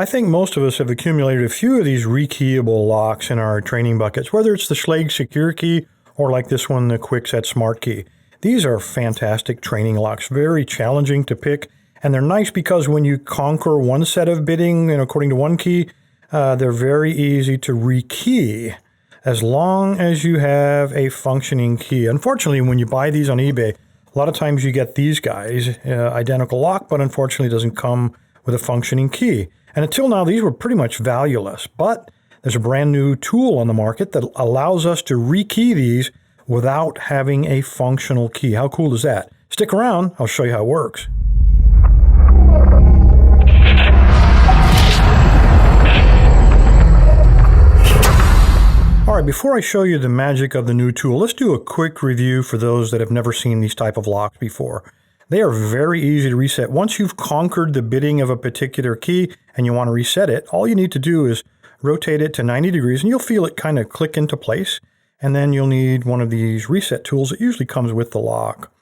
I think most of us have accumulated a few of these rekeyable locks in our training buckets, whether it's the Schlage SecureKey or like this one, the Kwikset SmartKey. These are fantastic training locks, very challenging to pick, and they're nice because when you conquer one set of bidding and according to one key, they're very easy to rekey as long as you have a functioning key. Unfortunately, when you buy these on eBay, a lot of times you get these guys, identical lock, but unfortunately it doesn't come with a functioning key. And until now, these were pretty much valueless, but there's a brand new tool on the market that allows us to rekey these without having a functional key. How cool is that? Stick around, I'll show you how it works. All right, before I show you the magic of the new tool, let's do a quick review for those that have never seen these type of locks before. They are very easy to reset. Once you've conquered the bidding of a particular key and you want to reset it, all you need to do is rotate it to 90 degrees and you'll feel it kind of click into place. And then you'll need one of these reset tools that usually comes with the lock.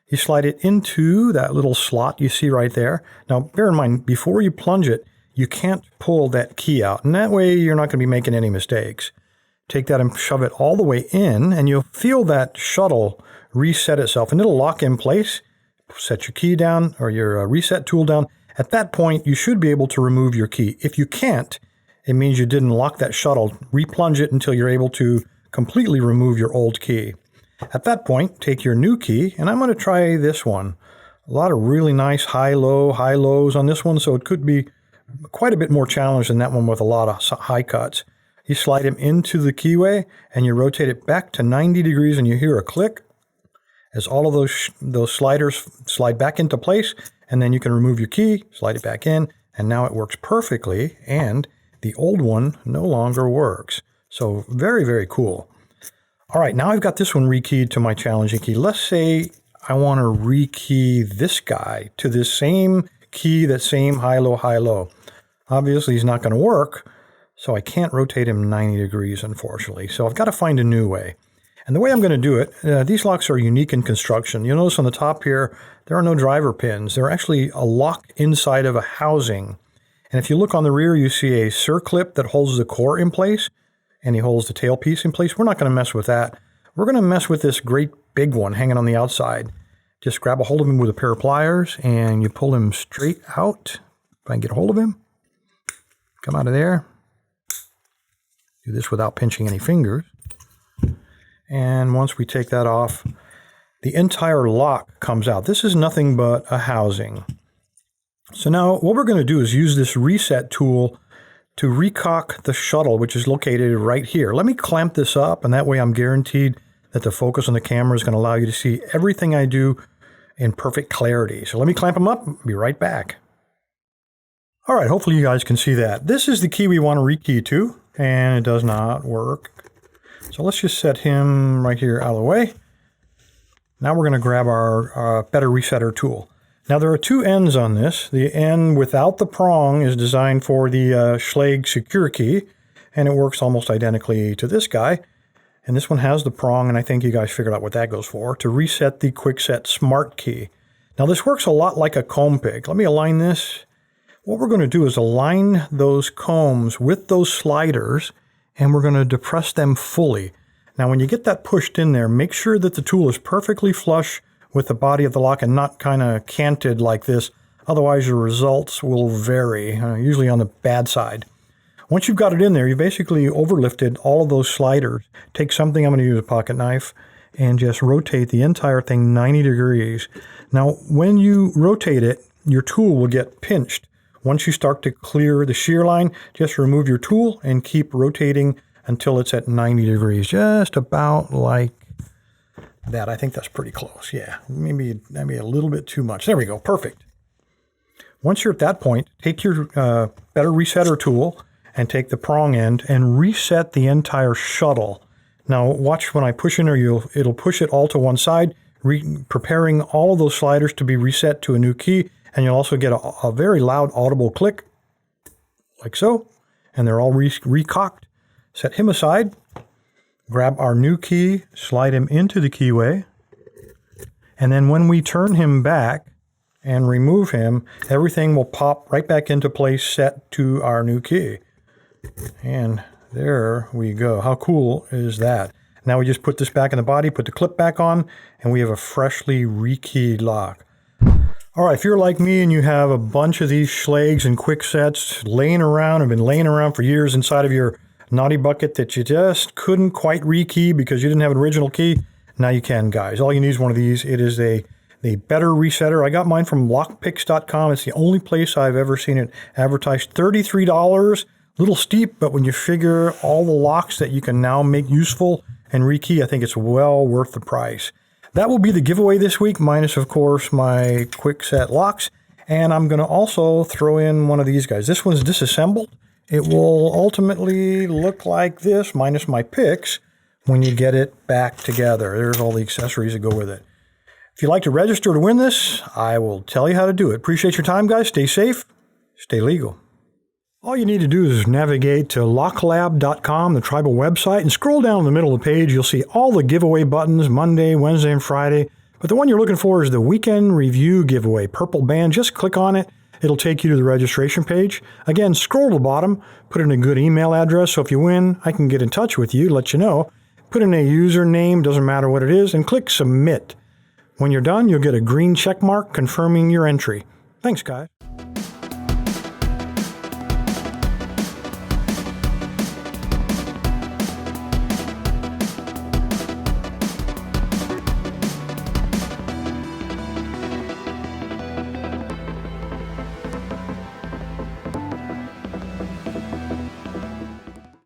You slide it into that little slot you see right there. Now, bear in mind, before you plunge it, you can't pull that key out. And that way you're not going to be making any mistakes. Take that and shove it all the way in and you'll feel that shuttle reset itself and it'll lock in place. Set your key down or your reset tool down. At that point, you should be able to remove your key. If you can't, it means you didn't lock that shuttle. Replunge it until you're able to completely remove your old key. At that point, take your new key, and I'm going to try this one. A lot of really nice high-low, high-lows on this one, so it could be quite a bit more challenged than that one with a lot of high cuts. You slide them into the keyway, and you rotate it back to 90 degrees, and you hear a click as all of those sliders slide back into place, and then you can remove your key, slide it back in, and now it works perfectly, and the old one no longer works. So very, very cool. All right, now I've got this one rekeyed to my challenging key. Let's say I want to rekey this guy to this same key, that same high-low, high-low. Obviously, he's not going to work, so I can't rotate him 90 degrees, unfortunately. So I've got to find a new way. And the way I'm going to do it, these locks are unique in construction. You'll notice on the top here, there are no driver pins. They're actually a lock inside of a housing. And if you look on the rear, you see a circlip that holds the core in place, and he holds the tailpiece in place. We're not going to mess with that. We're going to mess with this great big one hanging on the outside. Just grab a hold of him with a pair of pliers, and you pull him straight out. If I can get a hold of him, come out of there. Do this without pinching any fingers. And once we take that off, the entire lock comes out. This is nothing but a housing. So now what we're going to do is use this reset tool to recock the shuttle, which is located right here. Let me clamp this up, and that way I'm guaranteed that the focus on the camera is going to allow you to see everything I do in perfect clarity. So let me clamp them up. I'll be right back. All right, hopefully you guys can see that. This is the key we want to rekey to, and it does not work. So let's just set him right here out of the way. Now we're going to grab our better resetter tool. Now there are two ends on this. The end without the prong is designed for the Schlage SecureKey, and it works almost identically to this guy. And this one has the prong, and I think you guys figured out what that goes for, to reset the Kwikset SmartKey. Now this works a lot like a comb pick. Let me align this. What we're going to do is align those combs with those sliders, and we're going to depress them fully. Now when you get that pushed in there, make sure that the tool is perfectly flush with the body of the lock and not kind of canted like this. Otherwise your results will vary, usually on the bad side. Once you've got it in there, you basically overlifted all of those sliders. Take something, I'm going to use a pocket knife, and just rotate the entire thing 90 degrees. Now when you rotate it, your tool will get pinched. Once you start to clear the shear line, just remove your tool and keep rotating until it's at 90 degrees, just about like that. I think that's pretty close. Yeah, maybe a little bit too much. There we go. Perfect. Once you're at that point, take your better resetter tool and take the prong end and reset the entire shuttle. Now watch when I push in there, it'll push it all to one side, preparing all of those sliders to be reset to a new key. And you'll also get a very loud audible click, like so. And they're all recocked. Set him aside. Grab our new key, slide him into the keyway. And then when we turn him back, and remove him, everything will pop right back into place set to our new key. And there we go. How cool is that? Now we just put this back in the body, put the clip back on, and we have a freshly rekeyed lock. All right, if you're like me and you have a bunch of these Schlags and quick sets laying around, have been laying around for years inside of your naughty bucket that you just couldn't quite rekey because you didn't have an original key, now you can, guys. All you need is one of these. It is a better resetter. I got mine from lockpicks.com. It's the only place I've ever seen it advertised. $33, a little steep, but when you figure all the locks that you can now make useful and rekey, I think it's well worth the price. That will be the giveaway this week, minus, of course, my quick set locks. And I'm going to also throw in one of these guys. This one's disassembled. It will ultimately look like this, minus my picks, when you get it back together. There's all the accessories that go with it. If you'd like to register to win this, I will tell you how to do it. Appreciate your time, guys. Stay safe. Stay legal. All you need to do is navigate to locklab.com, the tribal website, and scroll down in the middle of the page. You'll see all the giveaway buttons, Monday, Wednesday, and Friday. But the one you're looking for is the weekend review giveaway, purple band. Just click on it. It'll take you to the registration page. Again, scroll to the bottom, put in a good email address, so if you win, I can get in touch with you, let you know. Put in a username, doesn't matter what it is, and click submit. When you're done, you'll get a green check mark confirming your entry. Thanks, guys.